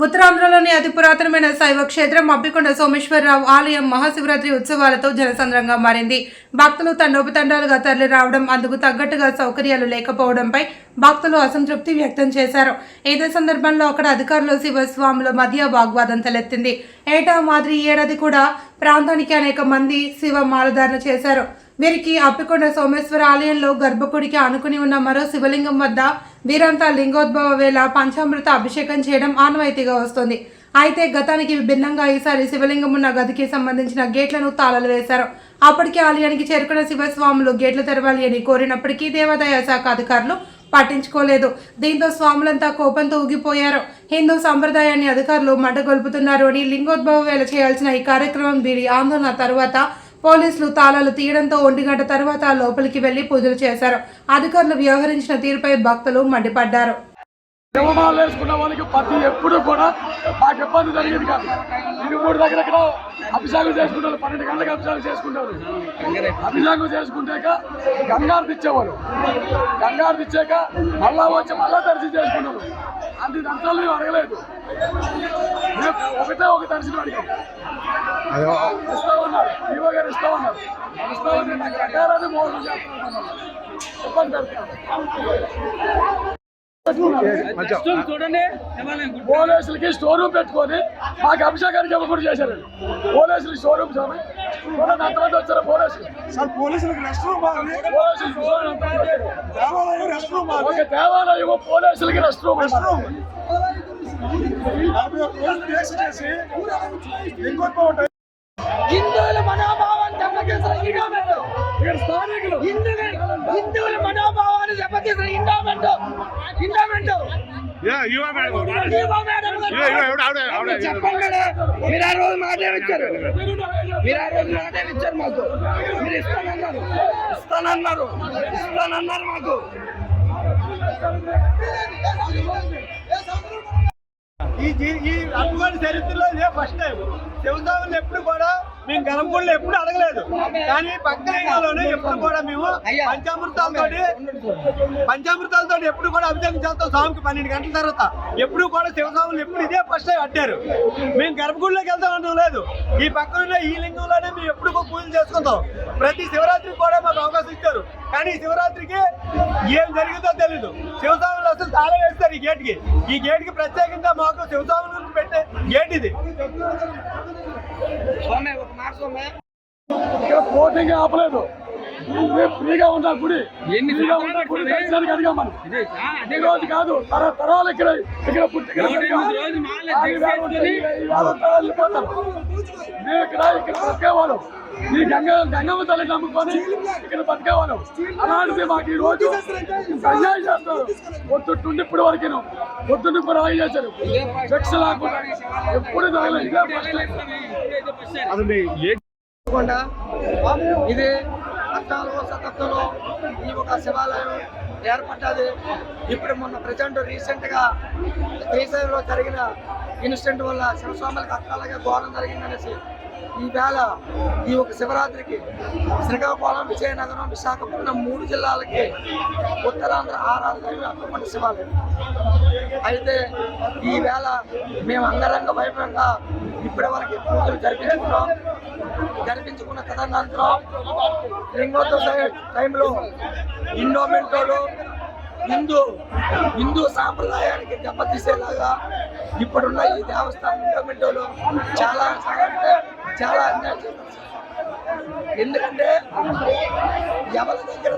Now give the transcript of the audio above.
ఉత్తరాంధ్రలోని అతి పురాతనమైన శైవ క్షేత్రం అబ్బికొండ సోమేశ్వరరావు ఆలయం మహాశివరాత్రి ఉత్సవాలతో జనసంద్రంగా మారింది. భక్తులు తండోపతండాలుగా తరలి రావడం, అందుకు తగ్గట్టుగా సౌకర్యాలు లేకపోవడంపై భక్తులు అసంతృప్తి వ్యక్తం చేశారు. ఇదే సందర్భంలో అక్కడ అధికారులు శివస్వాముల మధ్య వాగ్వాదం తలెత్తింది. ఏటా మాదిరి ఏడాది కూడా ప్రాంతానికి అనేక మంది శివ మాలధారణ చేశారు. వీరికి అబ్బికొండ సోమేశ్వర ఆలయంలో గర్భగుడికి ఆనుకుని ఉన్న మరో శివలింగం వద్ద వీరంతా లింగోద్భవ వేళ పంచామృత అభిషేకం చేయడం ఆనవాయితీగా వస్తోంది. అయితే గతానికి భిన్నంగా ఈసారి శివలింగం ఉన్న గదికి సంబంధించిన గేట్లను తాళాలు వేశారు. అప్పటికే ఆలయానికి చేరుకున్న శివస్వాములు గేట్లు తెరవాలి అని కోరినప్పటికీ దేవాదాయ శాఖ అధికారులు పట్టించుకోలేదు. దీంతో స్వాములంతా కోపంతో ఊగిపోయారు. హిందూ సంప్రదాయాన్ని అధికారులు మంటగొల్పుతున్నారు అని లింగోద్భవ వేళ చేయాల్సిన ఈ కార్యక్రమం వీరి ఆందోళన తరువాత పోలీసులు తాళాలు తీయడంతో 1 గంట తర్వాత లోపలికి వెళ్లి పూజలు చేశారు. అధికారులు వ్యవహరించిన తీరుపై భక్తులు మండిపడ్డారు. శివమాలు వేసుకున్న వాళ్ళకి ప్రతి ఎప్పుడు కూడా మాకు ఇబ్బంది జరిగేది కాదు. 3 దగ్గర అభిషేకం చేసుకుంటారు, 12 గంటలకు అభిషేకం చేసుకుంటారు. అభిషేకం చేసుకుంటాక గంగారు తెచ్చేవారు. గంగారు తెచ్చాక మళ్ళా వచ్చి మళ్ళా దర్శనం చేసుకున్నారు. అన్ని దర్శనాలు మేము అడగలేదు. ఒకటే ఒక దర్శనం అడిగాం. ఇస్తామన్నారు, ఈవో గారు ఇస్తామన్నారు. ఇస్తామని రకరకాలని మోసం చేస్తున్నారు, ఇబ్బంది పెడతారు. పోలీసులకి స్టోర్ రూమ్ పెట్టుకొని మాకు అభిషేకానికి ఇవ్వకుండా చేశారు. పోలీసులకి స్టోర్ రూమ్ చూడండి, ఎంతమంది వచ్చారు పోలీసులు. ఒక దేవాలయం పోలీసులకి రెస్ట్ రూమ్. హిందువుల మనోభావాన్ని దెబ్బతీసిన హిందువుల మనోభావాన్ని దెబ్బతీసిన చెప్పండి. మీరు ఆ రోజు మాట్లాడిచ్చారు, మాకు మీరు ఇస్తానన్నారు మాకు. ఈ అటువంటి చరిత్రలో ఇదే ఫస్ట్ టైం. శివస్వాములు ఎప్పుడు కూడా మేము గలంపూడిలో ఎప్పుడు అడగలేదు, కానీ పక్కనే ఎప్పుడు కూడా మేము పంచామృతాలతో ఎప్పుడు కూడా అభిషేకం చేస్తాం. స్వామికి 12 గంటల తర్వాత ఎప్పుడు కూడా శివస్వాములు ఎప్పుడు ఇదే ఫస్ట్ టైం అడ్డారు. మేము గర్భగుడిలోకి వెళ్తాం అనడం లేదు. ఈ పక్కన ఈ లింగంలోనే మేము ఎప్పుడు పూజలు చేసుకుంటాం. ప్రతి శివరాత్రికి కూడా మాకు అవకాశం ఇచ్చారు, కానీ శివరాత్రికి ఏం జరిగిందో తెలీదు. శివస్వాములు అసలు తాళం వేస్తారు ఈ గేట్కి ప్రత్యేకంగా మాకు శివస్వాములు పెట్టే గేట్ ఇది. పోటీగా ఆపలేదు. ఫ్రీగా ఉన్న గుడి, దర్శనానికి అడిగాం మనం. ఈ రోజు కాదు, తరాలు ఇక్కడ పుట్టి వెళ్ళిపోతారు. మేము ఇక్కడ బతికేవాళ్ళం. ఈ గంగమ్మ తల్లి నమ్ముకొని ఇక్కడ బతికేవాళ్ళం. అలాంటిది మాకు ఈ రోజు అన్యాయం చేస్తారు. పొద్దుండి ఇప్పుడు వరకు పొద్దున్న ఇప్పుడు రాయి చేశారు. శిక్ష లేకుండా ఎప్పుడు తగలేదు. ఇది 14వ శతాబ్దంలో ఈ ఒక శివాలయం ఏర్పడ్డది. ఇప్పుడు మొన్న రీసెంట్గా శ్రీశైలంలో జరిగిన ఇన్సిడెంట్ వల్ల శివస్వాములకు అక్కలాగే ఘోరం జరిగిందనేసి ఈవేళ ఈ ఒక శివరాత్రికి శ్రీకాకుళం, విజయనగరం, విశాఖపట్నం 3 జిల్లాలకి ఉత్తరాంధ్ర ఆరాధన అబ్బికొండ శివాలయం. అయితే ఈవేళ మేము అంగరంగ వైభవంగా ఇప్పటి వరకు పూజలు జరిపించుకున్న తదనంతరం లింగోత్సవ టైంలో ఇండోమెంటోలు హిందూ సాంప్రదాయానికి దెబ్బతీసేలాగా ఇప్పుడున్న ఈ దేవస్థానం ఇండోమెంటోలు చాలా అన్యాయం చేస్తారు. ఎందుకంటే ఎవరి దగ్గర